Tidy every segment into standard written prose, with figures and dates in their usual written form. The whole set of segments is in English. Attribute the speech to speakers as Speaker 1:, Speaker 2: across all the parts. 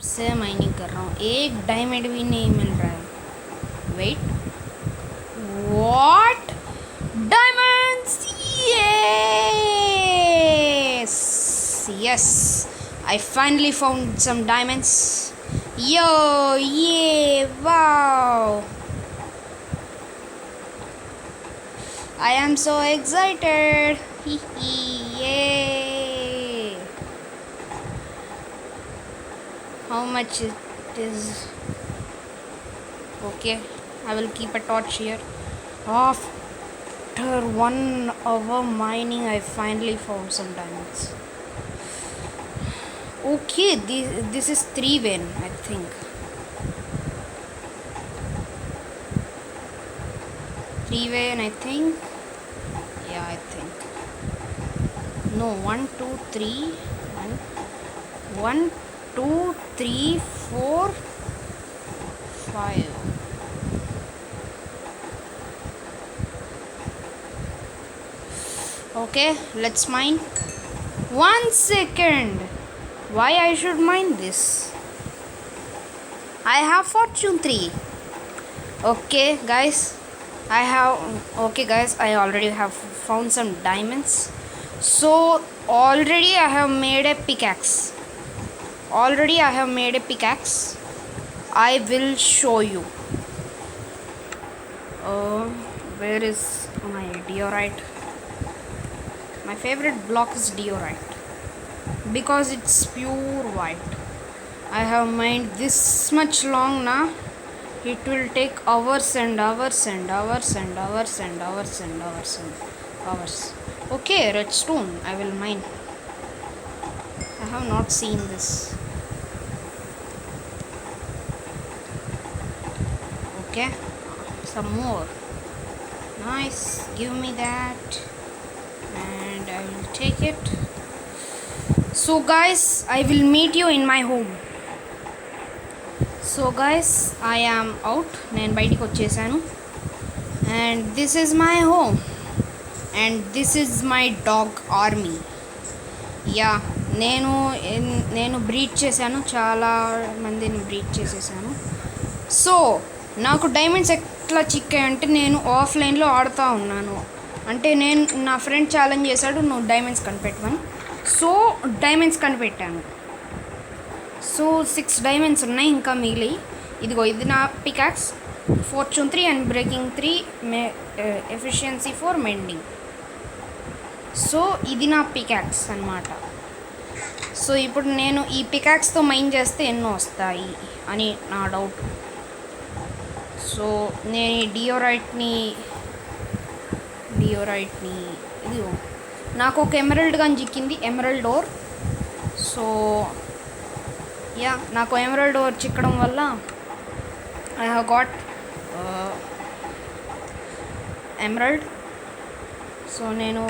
Speaker 1: से माइनिंग कर रहा हूँ, एक डायमंड भी नहीं मिल रहा है. Wait, what? Diamonds! Yes, yes, I finally found some diamonds. Yo, yeah, wow, I am so excited. Yay. How much it is? Okay, I will keep a torch here. After 1 hour mining, I finally found some diamonds. Okay, this is 3 vein, I think. 3 vein, I think. Yeah, I think. No, 1, 2, 3. 1, 2, 3, 4, 5. Okay, let's mine. 1 second. Why I should mine this? I have fortune 3. Okay, guys. I already have found some diamonds. So already I have made a pickaxe. I will show you. Where is my diorite? My favorite block is diorite because it's pure white. I have mined this much long now. It will take hours and hours and hours and hours and hours and hours and hours. Okay, redstone. I will mine. I have not seen this. Okay, some more. Nice. Give me that, and I will take it. So, guys, I will meet you in my home. So guys, I am out. నేను బయటికి వచ్చేసాను. And this is my home. And this is my dog army. Yeah, నేను breed చేశాను, చాలా మందిని breed చేసేసాను. So నాకు diamonds ఎట్లా చిక్కాయంటే, నేను ఆఫ్లైన్లో ఆడుతూ ఉన్నాను. అంటే నా ఫ్రెండ్ ఛాలెంజ్ చేశాడు, నువ్వు డైమండ్స్ కనిపెట్టమని. సో డైమండ్స్ కనిపెట్టాను. సో 6 డైమండ్స్ ఉన్నాయి ఇంకా మిగిలి. ఇదిగో, ఇది నా pickaxe. Fortune 3 and breaking 3, efficiency 4, mending. So ఇది నా పికాక్స్ అన్నమాట. సో ఇప్పుడు నేను ఈ పికాక్స్తో మైన్ చేస్తే ఎన్నో వస్తాయి అని నా డౌట్. సో నేను ఈ డియోరైట్ని ఇదిగో, నాకు ఒక ఎమరల్డ్ గన్ చిక్కింది, ఎమరల్డ్ ఓర్. సో యా, నాకు ఎమరల్డ్ ఓర్ చిక్కడం వల్ల I have got emerald. So నేను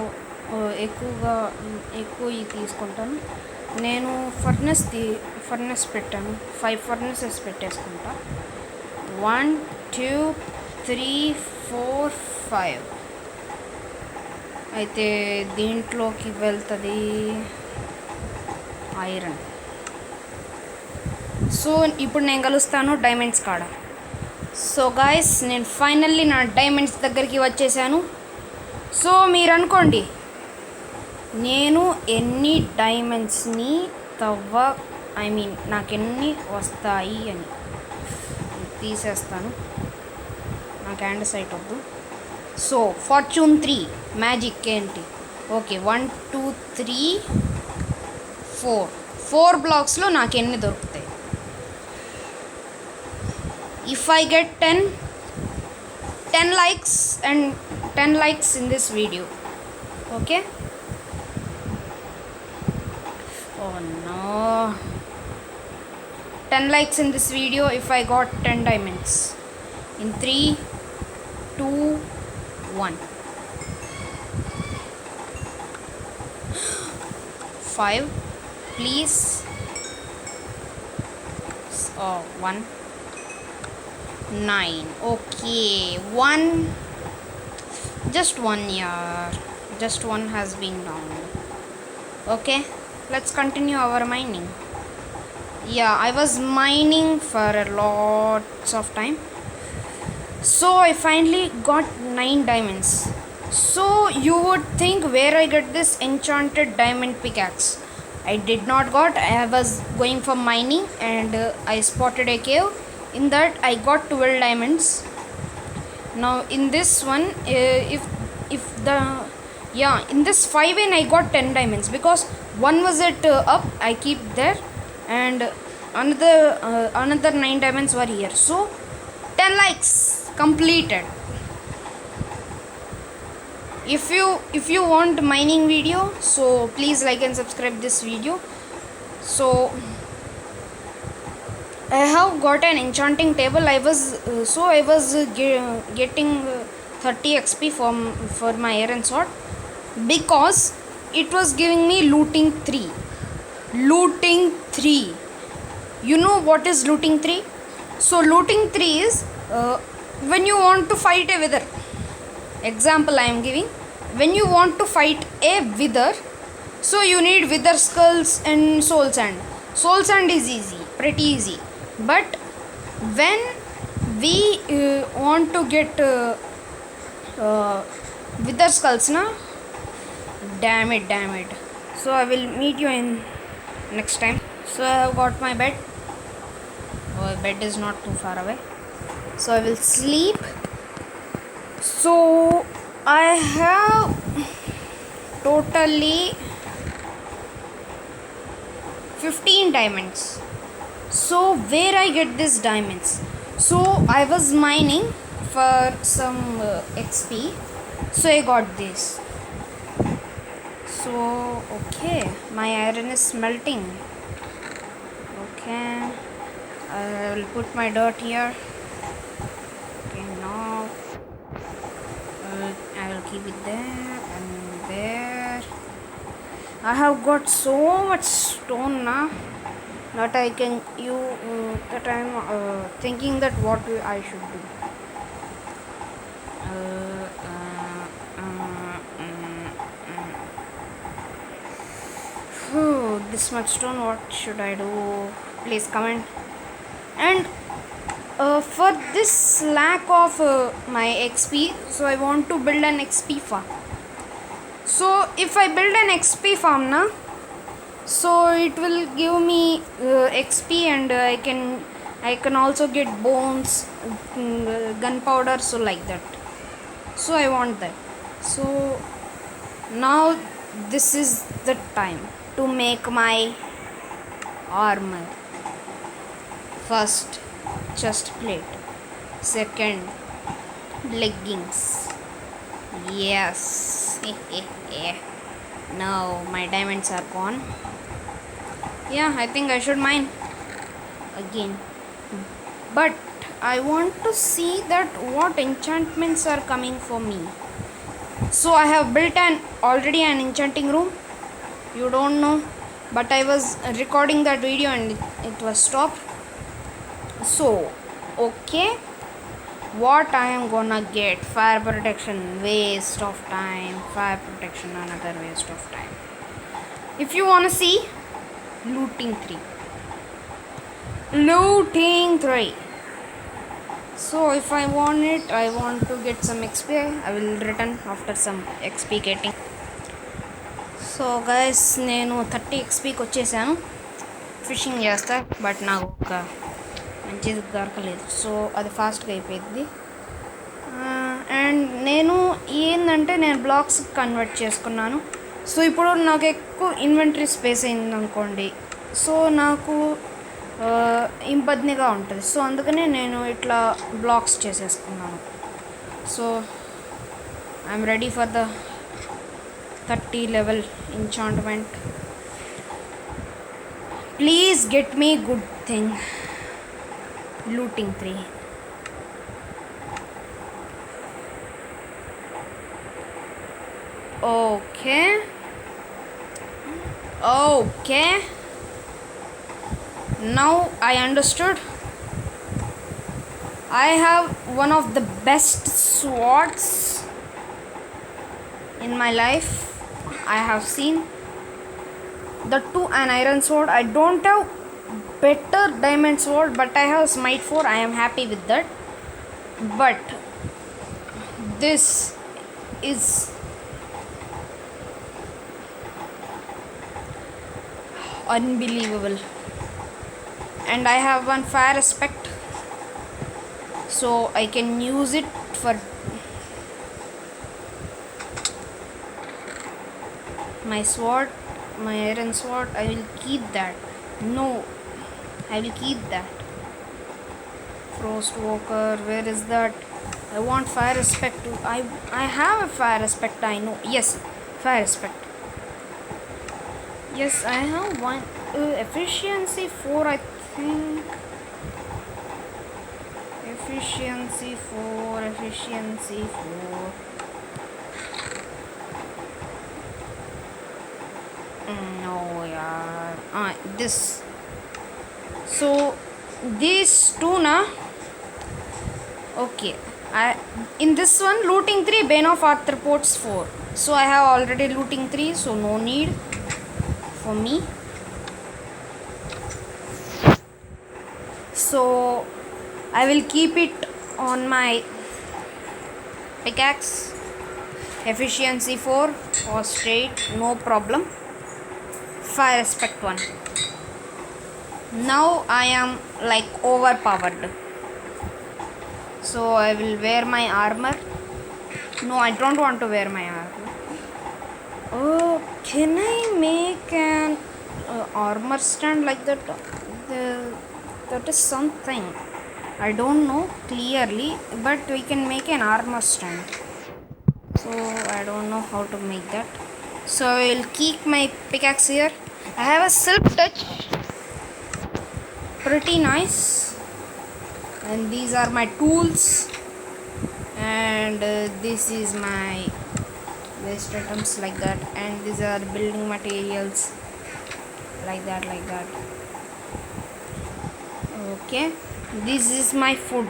Speaker 1: ఎక్కువ ఇది తీసుకుంటాను. నేను ఫర్నెస్ పెట్టాను, 5 ఫర్నెసెస్ పెట్టేసుకుంటా. 1, 2, 3, 4, 5 అయితే దీంట్లోకి వెళ్తుంది ఐరన్. సో ఇప్పుడు నేను కలుస్తాను డైమండ్స్ కాడ. సో గాయస్, నేను ఫైనల్లీ నా డైమండ్స్ దగ్గరికి వచ్చేసాను. సో మీరు అనుకోండి, నేను ఎన్ని డైమండ్స్ని నాకు ఎన్ని వస్తాయి అని. తీసేస్తాను, నాకు ఆండసైట్ వద్దు. సో ఫార్చ్యూన్ 3 మ్యాజిక్ ఏంటి? ఓకే, 1, 2, 3, 4 బ్లాక్స్లో నాకు ఎన్ని దొరుకుతాయి? If I get 10 likes and 10 likes in this video, okay? Oh no, 10 likes in this video if I got 10 diamonds in 3, 2, 1. 5, please. 1, 9. Okay, 1, just 1, yeah, just 1 has been down. Okay, let's continue our mining. Yeah, I was mining for a lots of time. So I finally got 9 diamonds. So you would think where I get this enchanted diamond pickaxe. I did not got. I was going for mining and I spotted a cave. In that I got 12 diamonds. Now in this one, if the in this 5 in I got 10 diamonds because one was at up. I keep there, and another 9 diamonds were here. So 10 likes completed. If you want mining video, so please like and subscribe this video. So I have got an enchanting table. I was getting 30 XP for my iron sword because it was giving me looting 3. Looting 3. You know what is looting 3? So looting 3 is when you want to fight a wither. Example I am giving. When you want to fight a wither, so you need wither skulls and soul sand. Soul sand is easy, pretty easy. But when we want to get wither skulls, na, damn it. So I will meet you in next time. So I have got my bed. Oh, bed is not too far away. So I will sleep. So I have totally 15 diamonds. So where I get these diamonds? So I was mining for some XP. So I got this. So okay, my iron is melting. Okay, I will put my dirt here. Okay, now I will keep it there and there. I have got so much stone now that I can that I am thinking that what I should do. This much stone, what should I do? Please comment. And for this lack of my XP, so I want to build an XP farm. So if I build an XP farm now, so it will give me XP, and I can also get bones, gunpowder, so like that. So I want that. So now this is the time to make my armor. First, chest plate. Second, leggings. Yes. Now my diamonds are gone. Yeah, I think I should mine again. But I want to see that what enchantments are coming for me. So I have built already an enchanting room. You don't know, but I was recording that video and it was stopped. So okay, what I am gonna get? Fire protection, waste of time. Fire protection, another waste of time. If you wanna see, looting 3. So if I want it, I want to get some XP, I will return after some XP getting. So guys, నేను 30 XPకి వచ్చేసాను. Fishing చేస్తా, but నాకు ఒక మంచిది దొరకలేదు. So అది ఫాస్ట్గా అయిపోయింది. అండ్ నేను ఏంటంటే నేను బ్లాక్స్ కన్వర్ట్ చేసుకున్నాను. సో ఇప్పుడు నాకు ఎక్కువ ఇన్వెంటరీ స్పేస్ అయింది అనుకోండి, సో నాకు ఇబ్బందిగా ఉంటుంది. సో అందుకనే నేను ఇట్లా బ్లాక్స్ చేసేసుకున్నాను. So I'm ready for the 30 level enchantment. Please get me good thing. Looting 3. Okay, now I understood. I have one of the best swords in my life. I have seen the 2 an iron sword. I don't have better diamond sword, but I have smite 4. I am happy with that. But this is unbelievable. And I have one fire aspect, so I can use it for my sword, my iron sword. I will keep that. No, I will keep that. Frost Walker, where is that? I want fire aspect too. I have a fire aspect, I know. Yes, fire aspect. Yes, I have one. Efficiency 4, I think. Efficiency 4, efficiency 4. No, yeah. This. So, these two, na. Okay. In this one, looting 3, Bane of Arthropods 4. So, I have already looting 3, so no need for me. So, I will keep it on my pickaxe. Efficiency 4 or straight, no problem. Fire aspect 1. Now I am like overpowered. So I will wear my armor. No, I don't want to wear my armor. Oh, can I make an armor stand like that? That is something. I don't know clearly, but we can make an armor stand. So I don't know how to make that. So I will keep my pickaxe here. I have a silk touch. Pretty nice. And these are my tools. And this is my waste items like that. And these are building materials like that. Okay. This is my food.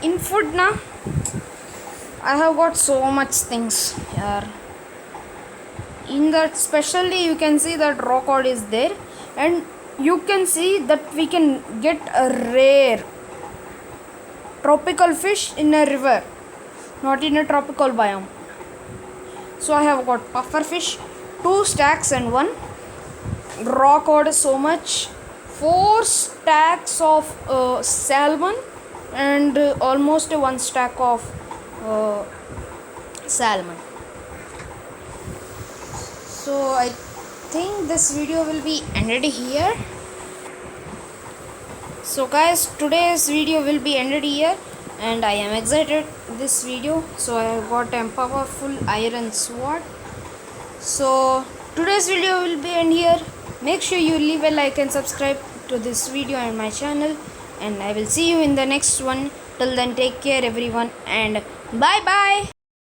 Speaker 1: In food now, I have got so much things here. In that, especially you can see that rock cod is there, and you can see that we can get a rare tropical fish in a river, not in a tropical biome. So I have got puffer fish, 2 stacks and 1 rock cod, so much, 4 stacks of salmon, and almost 1 stack of salmon. So I think this video will be ended here. So guys, today's video will be ended here, and I am excited this video. So I have got a powerful iron sword. So today's video will be end here. Make sure you leave a like and subscribe to this video and my channel, and I will see you in the next one. Till then, take care everyone, and bye bye.